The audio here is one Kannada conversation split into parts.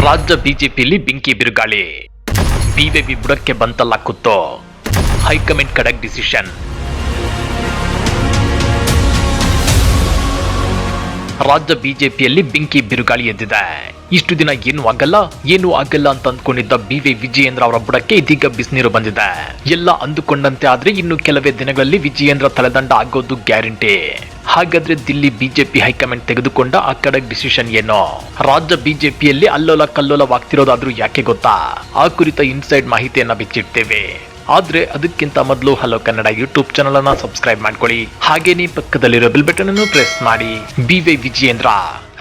ರಾಜ್ಯ ಬಿಜೆಪಿಯಲ್ಲಿ ಬೆಂಕಿ ಬಿರುಗಾಳಿ. ಬಿಜೆಪಿ ಬುಡಕ್ಕೆ ಬಂತಲ್ಲ ಕುತ್ತು. ಹೈಕಮಾಂಡ್ ಖಡಕ್ ಡಿಸಿಷನ್. ರಾಜ್ಯ ಬಿಜೆಪಿಯಲ್ಲಿ ಬೆಂಕಿ ಬಿರುಗಾಳಿ ಎದ್ದಿದೆ. ಇಷ್ಟು ದಿನ ಏನು ಆಗಲ್ಲ ಅಂತ ಅಂದ್ಕೊಂಡಿದ್ದ ಬಿವೈ ವಿಜಯೇಂದ್ರ ಅವರ ಬುಡಕ್ಕೆ ಇದೀಗ ಬಿಸಿನೀರು ಬಂದಿದೆ. ಎಲ್ಲ ಅಂದುಕೊಂಡಂತೆ ಆದ್ರೆ ಇನ್ನು ಕೆಲವೇ ದಿನಗಳಲ್ಲಿ ವಿಜಯೇಂದ್ರ ತಲೆದಂಡ ಆಗೋದು ಗ್ಯಾರಂಟಿ. ಹಾಗಾದ್ರೆ ದಿಲ್ಲಿ ಬಿಜೆಪಿ ಹೈಕಮಾಂಡ್ ತೆಗೆದುಕೊಂಡ ಆ ಖಡಕ್ ಡಿಸಿಷನ್ ಏನು? ರಾಜ್ಯ ಬಿಜೆಪಿಯಲ್ಲಿ ಅಲ್ಲೋಲ ಕಲ್ಲೋಲವಾಗ್ತಿರೋದಾದ್ರೂ ಯಾಕೆ ಗೊತ್ತಾ? ಆ ಕುರಿತ ಇನ್ಸೈಡ್ ಮಾಹಿತಿಯನ್ನ ಬಿಚ್ಚಿಡ್ತೇವೆ. ಆದ್ರೆ ಅದಕ್ಕಿಂತ ಮೊದಲು ಹಲೋ ಕನ್ನಡ ಯೂಟ್ಯೂಬ್ ಚಾನಲ್ ಅನ್ನ ಸಬ್ಸ್ಕ್ರೈಬ್ ಮಾಡ್ಕೊಳ್ಳಿ. ಹಾಗೇನೇ ಪಕ್ಕದಲ್ಲಿರೋ ಬೆಲ್ ಬಟನ್ ಅನ್ನು ಪ್ರೆಸ್ ಮಾಡಿ. ಬಿವೈ ವಿಜಯೇಂದ್ರ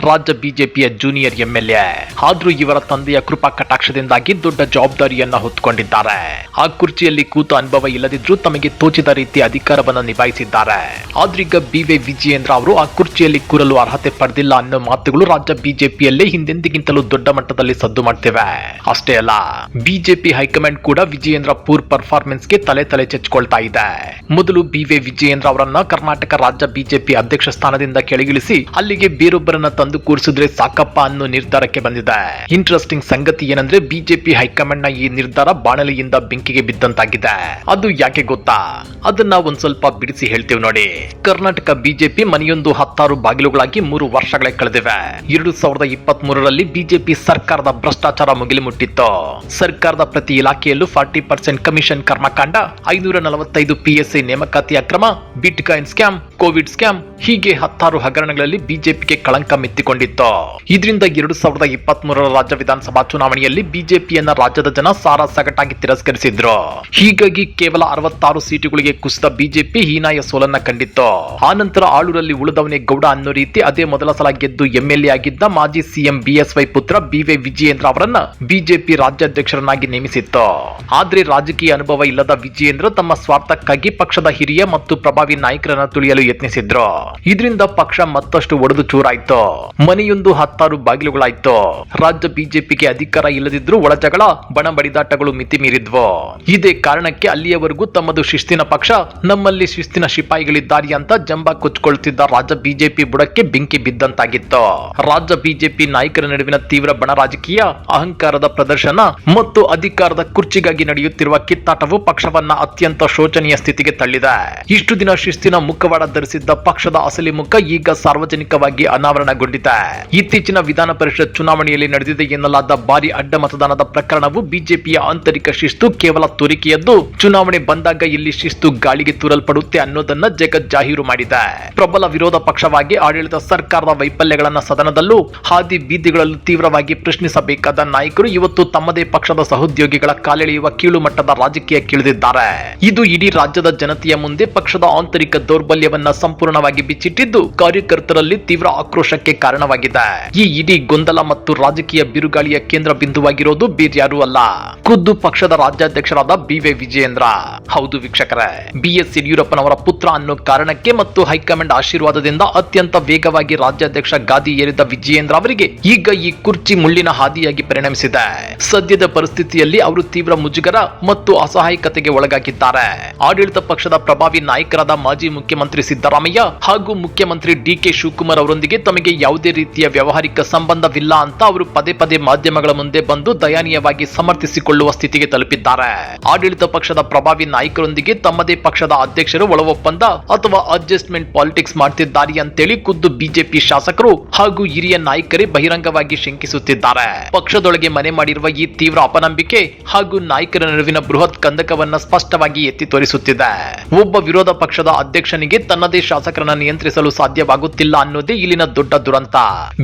ರಾಜ್ಯ ಬಿಜೆಪಿಯ ಜೂನಿಯರ್ ಎಂಎಲ್ಎ. ಆದ್ರೂ ಇವರ ತಂದೆಯ ಕೃಪಾ ಕಟಾಕ್ಷದಿಂದಾಗಿ ದೊಡ್ಡ ಜವಾಬ್ದಾರಿಯನ್ನ ಹೊತ್ತುಕೊಂಡಿದ್ದಾರೆ. ಆ ಕುರ್ಚಿಯಲ್ಲಿ ಕೂತ ಅನುಭವ ಇಲ್ಲದಿದ್ರೂ ತಮಗೆ ತೋಚಿದ ರೀತಿ ಅಧಿಕಾರವನ್ನ ನಿಭಾಯಿಸಿದ್ದಾರೆ. ಆದ್ರೀಗ ಬಿವೈ ವಿಜಯೇಂದ್ರ ಅವರು ಆ ಕುರ್ಚಿಯಲ್ಲಿ ಕೂರಲು ಅರ್ಹತೆ ಪಡೆದಿಲ್ಲ ಅನ್ನೋ ಮಾತುಗಳು ರಾಜ್ಯ ಬಿಜೆಪಿಯಲ್ಲೇ ಹಿಂದೆಂದಿಗಿಂತಲೂ ದೊಡ್ಡ ಮಟ್ಟದಲ್ಲಿ ಸದ್ದು ಮಾಡ್ತಿವೆ. ಅಷ್ಟೇ ಅಲ್ಲ, ಬಿಜೆಪಿ ಹೈಕಮಾಂಡ್ ಕೂಡ ವಿಜಯೇಂದ್ರ ಪೂರ್ ಪರ್ಫಾರ್ಮೆನ್ಸ್ ಗೆ ತಲೆ ಚೆಚ್ಕೊಳ್ತಾ ಇದೆ. ಮೊದಲು ಬಿವೈ ವಿಜಯೇಂದ್ರ ಅವರನ್ನ ಕರ್ನಾಟಕ ರಾಜ್ಯ ಬಿಜೆಪಿ ಅಧ್ಯಕ್ಷ ಸ್ಥಾನದಿಂದ ಕೆಳಗಿಳಿಸಿ ಅಲ್ಲಿಗೆ ಬೇರೊಬ್ಬರನ್ನ ತಂದು ಕೂರಿಸಿದ್ರೆ ಸಾಕಪ್ಪ ಅನ್ನೋ ನಿರ್ಧಾರಕ್ಕೆ ಬಂದಿದೆ. ಇಂಟ್ರೆಸ್ಟಿಂಗ್ ಸಂಗತಿ ಏನಂದ್ರೆ ಬಿಜೆಪಿ ಹೈಕಮಾಂಡ್ ನ ಈ ನಿರ್ಧಾರ ಬಾಣಲೆಯಿಂದ ಬೆಂಕಿಗೆ ಬಿದ್ದಂತಾಗಿದೆ. ಅದು ಯಾಕೆ ಗೊತ್ತಾ? ಅದನ್ನ ಒಂದ್ ಸ್ವಲ್ಪ ಬಿಡಿಸಿ ಹೇಳ್ತೀವಿ ನೋಡಿ. ಕರ್ನಾಟಕ ಬಿಜೆಪಿ ಮನೆಯೊಂದು 10 ಬಾಗಿಲುಗಳಾಗಿ 3 ವರ್ಷಗಳೇ ಕಳೆದಿವೆ. 2023ರಲ್ಲಿ ಬಿಜೆಪಿ ಸರ್ಕಾರದ ಭ್ರಷ್ಟಾಚಾರ ಮುಗಿಲು ಮುಟ್ಟಿತ್ತು. ಸರ್ಕಾರದ ಪ್ರತಿ ಇಲಾಖೆಯಲ್ಲೂ 40% ಕಮಿಷನ್ ಕರ್ಮಕಾಂಡ, 545 PSI ನೇಮಕಾತಿ ಅಕ್ರಮ, ಬಿಟ್ಕಾಯಿನ್ ಸ್ಕ್ಯಾಮ್, ಕೋವಿಡ್ ಸ್ಕ್ಯಾಮ್ ಹೀಗೆ 10 ಹಗರಣಗಳಲ್ಲಿ ಬಿಜೆಪಿಗೆ ಕಳಂಕ ಮೆತ್ತಿಕೊಂಡಿತ್ತು. ಇದರಿಂದ 2023ರ ರಾಜ್ಯ ವಿಧಾನಸಭಾ ಚುನಾವಣೆಯಲ್ಲಿ ಬಿಜೆಪಿಯನ್ನ ರಾಜ್ಯದ ಜನ ಸಾರಾಸಗಟಾಗಿ ತಿರಸ್ಕರಿಸಿದ್ರು. ಹೀಗಾಗಿ ಕೇವಲ 66 ಸೀಟುಗಳಿಗೆ ಕುಸಿದ ಬಿಜೆಪಿ ಹೀನಾಯ ಸೋಲನ್ನ ಕಂಡಿತ್ತು. ಆನಂತರ ಆಳೂರಲ್ಲಿ ಉಳಿದವನೇ ಗೌಡ ಅನ್ನೋ ರೀತಿ ಅದೇ ಮೊದಲ ಸಲ ಗೆದ್ದು ಎಂಎಲ್ಎ ಆಗಿದ್ದ ಮಾಜಿ ಸಿಎಂ ಬಿಎಸ್ವೈ ಪುತ್ರ ಬಿವೈ ವಿಜಯೇಂದ್ರ ಅವರನ್ನ ಬಿಜೆಪಿ ರಾಜ್ಯಾಧ್ಯಕ್ಷರನ್ನಾಗಿ ನೇಮಿಸಿತ್ತು. ಆದ್ರೆ ರಾಜಕೀಯ ಅನುಭವ ಇಲ್ಲದ ವಿಜಯೇಂದ್ರ ತಮ್ಮ ಸ್ವಾರ್ಥಕ್ಕಾಗಿ ಪಕ್ಷದ ಹಿರಿಯ ಮತ್ತು ಪ್ರಭಾವಿ ನಾಯಕರನ್ನ ತುಳಿಯಲು ಯತ್ನಿಸಿದ್ರು. ಇದರಿಂದ ಪಕ್ಷ ಮತ್ತಷ್ಟು ಒಡೆದು ಚೂರಾಯ್ತು. ಮನೆಯೊಂದು 10 ಬಾಗಿಲುಗಳಾಯ್ತು. ರಾಜ್ಯ ಬಿಜೆಪಿಗೆ ಅಧಿಕಾರ ಇಲ್ಲದಿದ್ರೂ ಒಳಜಗಳ, ಬಣ ಬಡಿದಾಟಗಳು ಮಿತಿ ಮೀರಿದ್ವು. ಇದೇ ಕಾರಣಕ್ಕೆ ಅಲ್ಲಿಯವರೆಗೂ ತಮ್ಮದು ಶಿಸ್ತಿನ ಪಕ್ಷ, ನಮ್ಮಲ್ಲಿ ಶಿಸ್ತಿನ ಶಿಪಾಯಿಗಳಿದ್ದಾರೆ ಅಂತ ಜಂಬ ಕೊಚ್ಚಿಕೊಳ್ಳುತ್ತಿದ್ದ ರಾಜ್ಯ ಬಿಜೆಪಿ ಬುಡಕ್ಕೆ ಬೆಂಕಿ ಬಿದ್ದಂತಾಗಿತ್ತು. ರಾಜ್ಯ ಬಿಜೆಪಿ ನಾಯಕರ ನಡುವಿನ ತೀವ್ರ ಬಣ ರಾಜಕೀಯ, ಅಹಂಕಾರದ ಪ್ರದರ್ಶನ ಮತ್ತು ಅಧಿಕಾರದ ಕುರ್ಚಿಗಾಗಿ ನಡೆಯುತ್ತಿರುವ ಕಿತ್ತಾಟವು ಪಕ್ಷವನ್ನ ಅತ್ಯಂತ ಶೋಚನೀಯ ಸ್ಥಿತಿಗೆ ತಳ್ಳಿದೆ. ಇಷ್ಟು ದಿನ ಶಿಸ್ತಿನ ಮುಖವಾಡ ಧರಿಸಿದ್ದ ಪಕ್ಷದ ಅಸಲಿ ಮುಖ ಈಗ ಸಾರ್ವಜನಿಕವಾಗಿ ಅನಾವರಣಗೊಂಡಿದೆ. ಇತ್ತೀಚಿನ ವಿಧಾನ ಪರಿಷತ್ ಚುನಾವಣೆಯಲ್ಲಿ ನಡೆದಿದೆ ಎನ್ನಲಾದ ಭಾರಿ ಅಡ್ಡ ಮತದಾನದ ಪ್ರಕರಣವು ಬಿಜೆಪಿಯ ಆಂತರಿಕ ಶಿಸ್ತು ಕೇವಲ ತೋರಿಕೆಯದ್ದು. ಚುನಾವಣೆ ಬಂದಾಗ ಇಲ್ಲಿ ಶಿಸ್ತು ಗಾಳಿಗೆ ತೂರಲ್ಪಡುತ್ತೆ ಅನ್ನೋದನ್ನ ಜಗಜ್ಜಾಹೀರು ಮಾಡಿದೆ. ಪ್ರಬಲ ವಿರೋಧ ಪಕ್ಷವಾಗಿ ಆಡಳಿತ ಸರ್ಕಾರದ ವೈಫಲ್ಯಗಳನ್ನ ಸದನದಲ್ಲೂ ಹಾದಿ ಬೀದಿಗಳಲ್ಲೂ ತೀವ್ರವಾಗಿ ಪ್ರಶ್ನಿಸಬೇಕಾದ ನಾಯಕರು ಇವತ್ತು ತಮ್ಮದೇ ಪಕ್ಷದ ಸಹೋದ್ಯೋಗಿಗಳ ಕಾಲೆಳೆಯುವ ಕೀಳು ಮಟ್ಟದ ರಾಜಕೀಯಕ್ಕಿಳಿದಿದ್ದಾರೆ. ಇದು ಇಡೀ ರಾಜ್ಯದ ಜನತೆಯ ಮುಂದೆ ಪಕ್ಷದ ಆಂತರಿಕ ದೌರ್ಬಲ್ಯವನ್ನ ಸಂಪೂರ್ಣವಾಗಿ ಬಿಚ್ಚಿಟ್ಟಿದ್ದು ಕಾರ್ಯಕರ್ತರಲ್ಲಿ ತೀವ್ರ ಆಕ್ರೋಶಕ್ಕೆ ಕಾರಣವಾಗಿದೆ. ಈ ಇಡೀ ಗೊಂದಲ ಮತ್ತು ರಾಜಕೀಯ ಬಿರುಗಾಳಿಯ ಕೇಂದ್ರ ಬಿಂದುವಾಗಿರೋದು ಬೇರ್ಯಾರೂ ಅಲ್ಲ, ಖುದ್ದು ಪಕ್ಷದ ರಾಜ್ಯಾಧ್ಯಕ್ಷರಾದ ಬಿವೈ ವಿಜಯೇಂದ್ರ. ಹೌದು ವೀಕ್ಷಕರೇ, ಬಿಎಸ್ ಯಡಿಯೂರಪ್ಪನವರ ಪುತ್ರ ಅನ್ನೋ ಕಾರಣಕ್ಕೆ ಮತ್ತು ಹೈಕಮಾಂಡ್ ಆಶೀರ್ವಾದದಿಂದ ಅತ್ಯಂತ ವೇಗವಾಗಿ ರಾಜ್ಯಾಧ್ಯಕ್ಷ ಗಾದಿ ಏರಿದ ವಿಜಯೇಂದ್ರ ಅವರಿಗೆ ಈಗ ಈ ಕುರ್ಚಿ ಮುಳ್ಳಿನ ಹಾದಿಯಾಗಿ ಪರಿಣಮಿಸಿದೆ. ಸದ್ಯದ ಪರಿಸ್ಥಿತಿಯಲ್ಲಿ ಅವರು ತೀವ್ರ ಮುಜುಗರ ಮತ್ತು ಅಸಹಾಯಕತೆಗೆ ಒಳಗಾಗಿದ್ದಾರೆ. ಆಡಳಿತ ಪಕ್ಷದ ಪ್ರಭಾವಿ ನಾಯಕರಾದ ಮಾಜಿ ಮುಖ್ಯಮಂತ್ರಿ ಸಿದ್ದರಾಮಯ್ಯ ಹಾಗೂ ಮುಖ್ಯಮಂತ್ರಿ ಡಿಕೆ ಶಿವಕುಮಾರ್ ಅವರೊಂದಿಗೆ ತಮಗೆ ಯಾವುದೇ ರೀತಿಯ ವ್ಯವಹಾರಿಕ ಸಂಬಂಧವಿಲ್ಲ ಅಂತ ಅವರು ಪದೇ ಮಾಧ್ಯಮಗಳ ಮುಂದೆ ಬಂದು ದಯನೀಯವಾಗಿ ಸಮರ್ಥಿಸಿಕೊಳ್ಳುವ ಸ್ಥಿತಿಗೆ ತಲುಪಿದ್ದಾರೆ. ಆಡಳಿತ ಪಕ್ಷದ ಪ್ರಭಾವಿ ನಾಯಕರೊಂದಿಗೆ ತಮ್ಮದೇ ಪಕ್ಷದ ಅಧ್ಯಕ್ಷರು ಒಳ ಒಪ್ಪಂದ ಅಥವಾ ಅಡ್ಜಸ್ಟ್ಮೆಂಟ್ ಪಾಲಿಟಿಕ್ಸ್ ಮಾಡ್ತಿದ್ದಾರೆ ಅಂತೇಳಿ ಖುದ್ದು ಬಿಜೆಪಿ ಶಾಸಕರು ಹಾಗೂ ಹಿರಿಯ ನಾಯಕರೇ ಬಹಿರಂಗವಾಗಿ ಶಂಕಿಸುತ್ತಿದ್ದಾರೆ. ಪಕ್ಷದೊಳಗೆ ಮನೆ ಮಾಡಿರುವ ಈ ತೀವ್ರ ಅಪನಂಬಿಕೆ ಹಾಗೂ ನಾಯಕರ ನಡುವಿನ ಬೃಹತ್ ಕಂದಕವನ್ನ ಸ್ಪಷ್ಟವಾಗಿ ಎತ್ತಿ ತೋರಿಸುತ್ತಿದೆ. ಒಬ್ಬ ವಿರೋಧ ಪಕ್ಷದ ಅಧ್ಯಕ್ಷನಿಗೆ ತನ್ನದೇ ಶಾಸಕರನ್ನ ನಿಯಂತ್ರಿಸಲು ಸಾಧ್ಯವಾಗುತ್ತಿಲ್ಲ ಅನ್ನೋದೇ ಇಲ್ಲಿನ ದೊಡ್ಡ ದುರಂತ.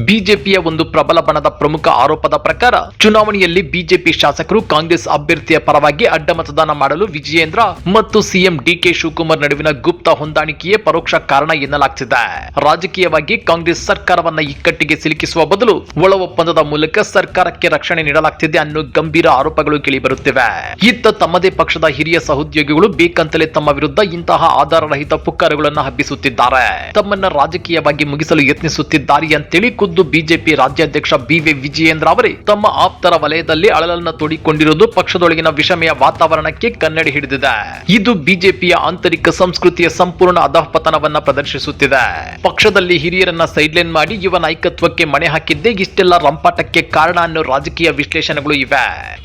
ಬಿಜೆಪಿಯ ಒಂದು ಪ್ರಬಲ ಬಣದ ಪ್ರಮುಖ ಆರೋಪದ ಪ್ರಕಾರ ಚುನಾವಣೆಯಲ್ಲಿ ಬಿಜೆಪಿ ಶಾಸಕರು ಕಾಂಗ್ರೆಸ್ ಅಭ್ಯರ್ಥಿಯ ಪರವಾಗಿ ಅಡ್ಡ ಮತದಾನ ಮಾಡಲು ವಿಜಯೇಂದ್ರ ಮತ್ತು ಸಿಎಂ ಡಿಕೆ ಶಿವಕುಮಾರ್ ನಡುವಿನ ಗುಪ್ತ ಹೊಂದಾಣಿಕೆಯೇ ಪರೋಕ್ಷ ಕಾರಣ ಎನ್ನಲಾಗ್ತಿದೆ. ರಾಜಕೀಯವಾಗಿ ಕಾಂಗ್ರೆಸ್ ಸರ್ಕಾರವನ್ನ ಇಕ್ಕಟ್ಟಿಗೆ ಸಿಲುಕಿಸುವ ಬದಲು ಒಳ ಒಪ್ಪಂದದ ಮೂಲಕ ಸರ್ಕಾರಕ್ಕೆ ರಕ್ಷಣೆ ನೀಡಲಾಗ್ತಿದೆ ಅನ್ನೋ ಗಂಭೀರ ಆರೋಪಗಳು ಕೇಳಿಬರುತ್ತಿವೆ. ಇತ್ತ ತಮ್ಮದೇ ಪಕ್ಷದ ಹಿರಿಯ ಸಹೋದ್ಯೋಗಿಗಳು ಬೇಕಂತಲೇ ತಮ್ಮ ವಿರುದ್ಧ ಇಂತಹ ಆಧಾರರಹಿತ ಪುಕ್ಕಾರುಗಳನ್ನು ಹಬ್ಬಿಸುತ್ತಿದ್ದಾರೆ. ತಮ್ಮನ್ನ ರಾಜಕೀಯವಾಗಿ ಮುಗಿಸಲು ಯತ್ನಿಸುತ್ತಿದ್ದಾರೆ ದಾರಿ ಅಂತೇಳಿ ಖುದ್ದು ಬಿಜೆಪಿ ರಾಜ್ಯಾಧ್ಯಕ್ಷ ಬಿವೈ ವಿಜಯೇಂದ್ರ ಅವರೇ ತಮ್ಮ ಆಪ್ತರ ವಲಯದಲ್ಲಿ ಅಳಲನ್ನ ತೋಡಿಕೊಂಡಿರುವುದು ಪಕ್ಷದೊಳಗಿನ ವಿಷಮಯ ವಾತಾವರಣಕ್ಕೆ ಕನ್ನಡಿ ಹಿಡಿದಿದೆ. ಇದು ಬಿಜೆಪಿಯ ಆಂತರಿಕ ಸಂಸ್ಕೃತಿಯ ಸಂಪೂರ್ಣ ಅಧಃಪತನವನ್ನ ಪ್ರದರ್ಶಿಸುತ್ತಿದೆ. ಪಕ್ಷದಲ್ಲಿ ಹಿರಿಯರನ್ನ ಸೈಡ್ಲೈನ್ ಮಾಡಿ ಯುವ ನಾಯಕತ್ವಕ್ಕೆ ಮಣೆ ಹಾಕಿದ್ದೇ ಇಷ್ಟೆಲ್ಲ ರಂಪಾಟಕ್ಕೆ ಕಾರಣ ಅನ್ನೋ ರಾಜಕೀಯ ವಿಶ್ಲೇಷಣೆಗಳು ಇವೆ.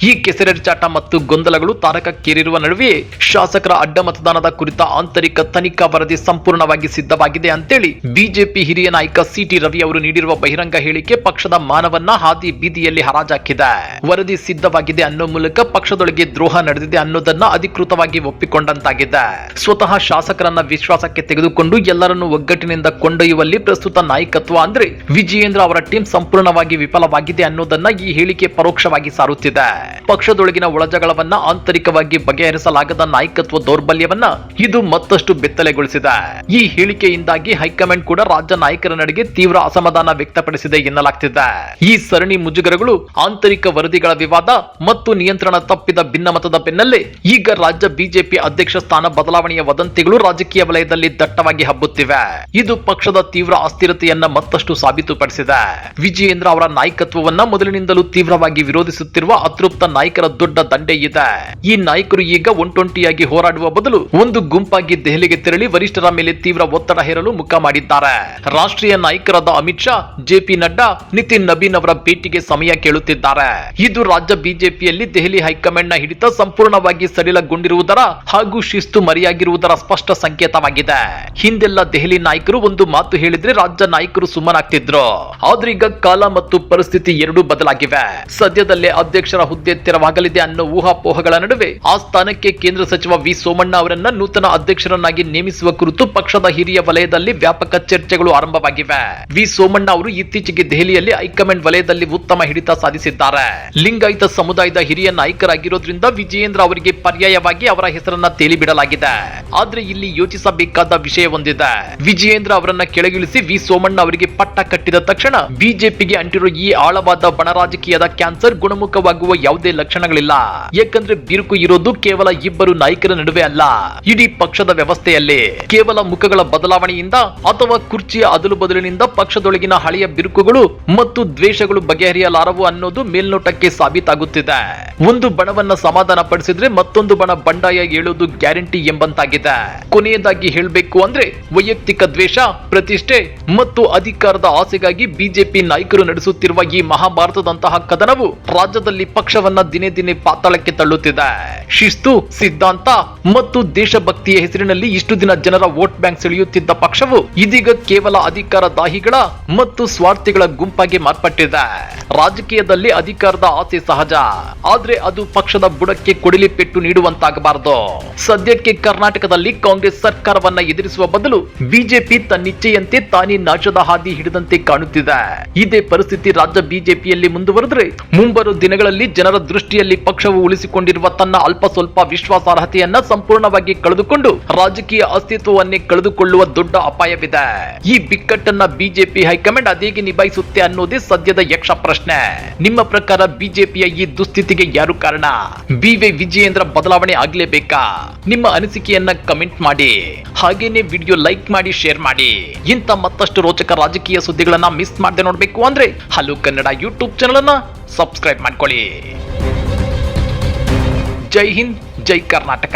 ಈ ಕೆಸರೆರಚಾಟ ಮತ್ತು ಗೊಂದಲಗಳು ತಾರಕಕ್ಕೇರಿರುವ ನಡುವೆ ಶಾಸಕರ ಅಡ್ಡ ಮತದಾನದ ಕುರಿತ ಆಂತರಿಕ ತನಿಖಾ ವರದಿ ಸಂಪೂರ್ಣವಾಗಿ ಸಿದ್ಧವಾಗಿದೆ ಅಂತೇಳಿ ಬಿಜೆಪಿ ಹಿರಿಯ ನಾಯಕ ಸಿಟಿ ರವಿ ಅವರು ನೀಡಿರುವ ಬಹಿರಂಗ ಹೇಳಿಕೆ ಪಕ್ಷದ ಮಾನವನ್ನ ಹಾದಿ ಬೀದಿಯಲ್ಲಿ ಹರಾಜಾಕಿದೆ. ವರದಿ ಸಿದ್ಧವಾಗಿದೆ ಅನ್ನೋ ಮೂಲಕ ಪಕ್ಷದೊಳಗೆ ದ್ರೋಹ ನಡೆದಿದೆ ಅನ್ನೋದನ್ನ ಅಧಿಕೃತವಾಗಿ ಒಪ್ಪಿಕೊಂಡಂತಾಗಿದೆ. ಸ್ವತಃ ಶಾಸಕರನ್ನ ವಿಶ್ವಾಸಕ್ಕೆ ತೆಗೆದುಕೊಂಡು ಎಲ್ಲರನ್ನೂ ಒಗ್ಗಟ್ಟಿನಿಂದ ಕೊಂಡೊಯ್ಯುವಲ್ಲಿ ಪ್ರಸ್ತುತ ನಾಯಕತ್ವ ಅಂದ್ರೆ ವಿಜಯೇಂದ್ರ ಅವರ ಟೀಮ್ ಸಂಪೂರ್ಣವಾಗಿ ವಿಫಲವಾಗಿದೆ ಅನ್ನೋದನ್ನ ಈ ಹೇಳಿಕೆ ಪರೋಕ್ಷವಾಗಿ ಸಾರುತ್ತಿದೆ. ಪಕ್ಷದೊಳಗಿನ ಒಳಜಗಳವನ್ನ ಆಂತರಿಕವಾಗಿ ಬಗೆಹರಿಸಲಾಗದ ನಾಯಕತ್ವ ದೌರ್ಬಲ್ಯವನ್ನ ಇದು ಮತ್ತಷ್ಟು ಬೆತ್ತಲೆಗೊಳಿಸಿದೆ. ಈ ಹೇಳಿಕೆಯಿಂದಾಗಿ ಹೈಕಮಾಂಡ್ ಕೂಡ ರಾಜ್ಯ ನಾಯಕರ ನಡೆಗೆ ತೀವ್ರ ಅಸಮಾಧಾನ ವ್ಯಕ್ತಪಡಿಸಿದೆ ಎನ್ನಲಾಗ್ತಿದೆ. ಈ ಸರಣಿ ಮುಜುಗರಗಳು, ಆಂತರಿಕ ವರದಿಗಳ ವಿವಾದ ಮತ್ತು ನಿಯಂತ್ರಣ ತಪ್ಪಿದ ಭಿನ್ನಮತದ ಬೆನ್ನಲ್ಲೇ ಈಗ ರಾಜ್ಯ ಬಿಜೆಪಿ ಅಧ್ಯಕ್ಷ ಸ್ಥಾನ ಬದಲಾವಣೆಯ ವದಂತಿಗಳು ರಾಜಕೀಯ ವಲಯದಲ್ಲಿ ದಟ್ಟವಾಗಿ ಹಬ್ಬುತ್ತಿವೆ. ಇದು ಪಕ್ಷದ ತೀವ್ರ ಅಸ್ಥಿರತೆಯನ್ನ ಮತ್ತಷ್ಟು ಸಾಬೀತುಪಡಿಸಿದೆ. ವಿಜಯೇಂದ್ರ ಅವರ ನಾಯಕತ್ವವನ್ನ ಮೊದಲಿನಿಂದಲೂ ತೀವ್ರವಾಗಿ ವಿರೋಧಿಸುತ್ತಿರುವ ಅತೃಪ್ತ ನಾಯಕರ ದೊಡ್ಡ ದಂಡೆ ಇದೆ. ಈ ನಾಯಕರು ಈಗ ಒಂಟೊಂಟಿಯಾಗಿ ಹೋರಾಡುವ ಬದಲು ಒಂದು ಗುಂಪಾಗಿ ದೆಹಲಿಗೆ ತೆರಳಿ ವರಿಷ್ಠರ ಮೇಲೆ ತೀವ್ರ ಒತ್ತಡ ಹೇರಲು ಮುಖ ಮಾಡಿದ್ದಾರೆ. ರಾಷ್ಟ್ರೀಯ ನಾಯಕರಾದ ಅಮಿತ್ ಶಾ, ಜೆಪಿ ನಡ್ಡಾ, ನಿತಿನ್ ನಬೀನ್ ಅವರ ಭೇಟಿಗೆ ಸಮಯ ಕೇಳುತ್ತಿದ್ದಾರೆ. ಇದು ರಾಜ್ಯ ಬಿಜೆಪಿಯಲ್ಲಿ ದೆಹಲಿ ಹೈಕಮಾಂಡ್ ನ ಹಿಡಿತ ಸಂಪೂರ್ಣವಾಗಿ ಸಡಿಲಗೊಂಡಿರುವುದರ ಹಾಗೂ ಶಿಸ್ತು ಮರೆಯಾಗಿರುವುದರ ಸ್ಪಷ್ಟ ಸಂಕೇತವಾಗಿದೆ. ಹಿಂದೆಲ್ಲ ದೆಹಲಿ ನಾಯಕರು ಒಂದು ಮಾತು ಹೇಳಿದ್ರೆ ರಾಜ್ಯ ನಾಯಕರು ಸುಮ್ಮನಾಗ್ತಿದ್ರು. ಆದ್ರೆ ಈಗ ಕಾಲ ಮತ್ತು ಪರಿಸ್ಥಿತಿ ಎರಡೂ ಬದಲಾಗಿವೆ. ಸದ್ಯದಲ್ಲೇ ಅಧ್ಯಕ್ಷರ ಹುದ್ದೆ ತೆರವಾಗಲಿದೆ ಅನ್ನೋ ಊಹಾಪೋಹಗಳ ನಡುವೆ ಆ ಸ್ಥಾನಕ್ಕೆ ಕೇಂದ್ರ ಸಚಿವ ವಿ ಸೋಮಣ್ಣ ಅವರನ್ನ ನೂತನ ಅಧ್ಯಕ್ಷರನ್ನಾಗಿ ನೇಮಿಸುವ ಕುರಿತು ಪಕ್ಷದ ಹಿರಿಯ ವಲಯದಲ್ಲಿ ವ್ಯಾಪಕ ಚರ್ಚೆಗಳು ಆರಂಭವಾಗಿವೆ. ವಿ ಸೋಮಣ್ಣ ಅವರು ಇತ್ತೀಚೆಗೆ ದೆಹಲಿಯಲ್ಲಿ ಹೈಕಮಾಂಡ್ ವಲಯದಲ್ಲಿ ಉತ್ತಮ ಹಿಡಿತ ಸಾಧಿಸಿದ್ದಾರೆ. ಲಿಂಗಾಯತ ಸಮುದಾಯದ ಹಿರಿಯ ನಾಯಕರಾಗಿರೋದ್ರಿಂದ ವಿಜಯೇಂದ್ರ ಅವರಿಗೆ ಪರ್ಯಾಯವಾಗಿ ಅವರ ಹೆಸರನ್ನ ತೇಲಿಬಿಡಲಾಗಿದೆ. ಆದ್ರೆ ಇಲ್ಲಿ ಯೋಚಿಸಬೇಕಾದ ವಿಷಯ ಒಂದಿದೆ. ವಿಜಯೇಂದ್ರ ಅವರನ್ನ ಕೆಳಗಿಳಿಸಿ ವಿ ಸೋಮಣ್ಣ ಅವರಿಗೆ ಪಟ್ಟ ಕಟ್ಟಿದ ತಕ್ಷಣ ಬಿಜೆಪಿಗೆ ಅಂಟಿರೋ ಈ ಆಳವಾದ ಬಣ ರಾಜಕೀಯದ ಕ್ಯಾನ್ಸರ್ ಗುಣಮುಖವಾಗುವ ಯಾವುದೇ ಲಕ್ಷಣಗಳಿಲ್ಲ. ಯಾಕಂದ್ರೆ ಬಿರುಕು ಇರೋದು ಕೇವಲ ಇಬ್ಬರು ನಾಯಕರ ನಡುವೆ ಅಲ್ಲ, ಇಡೀ ಪಕ್ಷದ ವ್ಯವಸ್ಥೆಯಲ್ಲಿ. ಕೇವಲ ಮುಖಗಳ ಬದಲಾವಣೆಯಿಂದ ಅಥವಾ ಕುರ್ಚಿಯ ಅದಲು ಬದಲಿನಿಂದ ಪಕ್ಷದೊಳಗಿನ ಹಳೆಯ ಬಿರುಕುಗಳು ಮತ್ತು ದ್ವೇಷಗಳು ಬಗೆಹರಿಯಲಾರವು ಅನ್ನೋದು ಮೇಲ್ನೋಟಕ್ಕೆ ಸಾಬೀತಾಗುತ್ತಿದೆ. ಒಂದು ಬಣವನ್ನ ಸಮಾಧಾನ ಪಡಿಸಿದ್ರೆ ಮತ್ತೊಂದು ಬಣ ಬಂಡಾಯ ಏಳೋದು ಗ್ಯಾರಂಟಿ ಎಂಬಂತಾಗಿದೆ. ಕೊನೆಯದಾಗಿ ಹೇಳಬೇಕು ಅಂದ್ರೆ ವೈಯಕ್ತಿಕ ದ್ವೇಷ, ಪ್ರತಿಷ್ಠೆ ಮತ್ತು ಅಧಿಕಾರದ ಆಸೆಗಾಗಿ ಬಿಜೆಪಿ ನಾಯಕರು ನಡೆಸುತ್ತಿರುವ ಈ ಮಹಾಭಾರತದಂತಹ ಕದನವು ರಾಜ್ಯದಲ್ಲಿ ಪಕ್ಷವನ್ನ ದಿನೇ ದಿನೇ ಪಾತಾಳಕ್ಕೆ ತಳ್ಳುತ್ತಿದೆ. ಶಿಸ್ತು, ಸಿದ್ಧಾಂತ ಮತ್ತು ದೇಶಭಕ್ತಿಯ ಹೆಸರಿನಲ್ಲಿ ಇಷ್ಟು ದಿನ ಜನರ ವೋಟ್ ಬ್ಯಾಂಕ್ ಸೆಳೆಯುತ್ತಿದ್ದ ಪಕ್ಷವು ಇದೀಗ ಕೇವಲ ಅಧಿಕಾರ ದಾಹಿಗಳ ಮತ್ತು ಸ್ವಾರ್ಥಿಗಳ ಗುಂಪಾಗಿ ಮಾರ್ಪಟ್ಟಿದೆ. ರಾಜಕೀಯದಲ್ಲಿ ಅಧಿಕಾರದ ಆಸೆ ಸಹಜ, ಆದ್ರೆ ಅದು ಪಕ್ಷದ ಬುಡಕ್ಕೆ ಕೊಡಿಲಿ ಪೆಟ್ಟು ನೀಡುವಂತಾಗಬಾರದು. ಸದ್ಯಕ್ಕೆ ಕರ್ನಾಟಕದಲ್ಲಿ ಕಾಂಗ್ರೆಸ್ ಸರ್ಕಾರವನ್ನ ಎದುರಿಸುವ ಬದಲು ಬಿಜೆಪಿ ತನ್ನಿಚ್ಛೆಯಂತೆ ತಾನೇ ನಾಶದ ಹಾದಿ ಹಿಡಿದಂತೆ ಕಾಣುತ್ತಿದೆ. ಇದೇ ಪರಿಸ್ಥಿತಿ ರಾಜ್ಯ ಬಿಜೆಪಿಯಲ್ಲಿ ಮುಂದುವರೆದರೆ ಮುಂಬರುವ ದಿನಗಳಲ್ಲಿ ಜನರ ದೃಷ್ಟಿಯಲ್ಲಿ ಪಕ್ಷವು ಉಳಿಸಿಕೊಂಡಿರುವ ತನ್ನ ಅಲ್ಪ ಸ್ವಲ್ಪ ವಿಶ್ವಾಸಾರ್ಹತೆಯನ್ನ ಸಂಪೂರ್ಣವಾಗಿ ಕಳೆದುಕೊಂಡು ರಾಜಕೀಯ ಅಸ್ತಿತ್ವವನ್ನೇ ಕಳೆದುಕೊಳ್ಳುವ ದೊಡ್ಡ ಅಪಾಯವಿದೆ. ಈ ಬಿಕ್ಕಟ್ಟನ್ನ ಬಿಜೆಪಿ ಹೈಕಮಾಂಡ್ ಅದೇಗೆ ನಿಭಾಯಿಸುತ್ತೆ ಅನ್ನೋದೇ ಸದ್ಯದ ಯಕ್ಷ ಪ್ರಶ್ನೆ. ನಿಮ್ಮ ಪ್ರಕಾರ ಬಿಜೆಪಿಯ ಈ ದುಸ್ಥಿತಿಗೆ ಯಾರು ಕಾರಣ? ಬಿವೈ ವಿಜಯೇಂದ್ರ ಬದಲಾವಣೆ ಆಗ್ಲೇಬೇಕಾ? ನಿಮ್ಮ ಅನಿಸಿಕೆಯನ್ನ ಕಮೆಂಟ್ ಮಾಡಿ. ಹಾಗೇನೆ ವಿಡಿಯೋ ಲೈಕ್ ಮಾಡಿ, ಶೇರ್ ಮಾಡಿ. ಇಂಥ ಮತ್ತಷ್ಟು ರೋಚಕ ರಾಜಕೀಯ ಸುದ್ದಿಗಳನ್ನ ಮಿಸ್ ಮಾಡದೆ ನೋಡ್ಬೇಕು ಅಂದ್ರೆ ಹಲೋ ಕನ್ನಡ ಯೂಟ್ಯೂಬ್ ಚಾನೆಲ್ ಅನ್ನ ಸಬ್ಸ್ಕ್ರೈಬ್ ಮಾಡ್ಕೊಳ್ಳಿ. ಜೈ ಹಿಂದ್, ಜೈ ಕರ್ನಾಟಕ.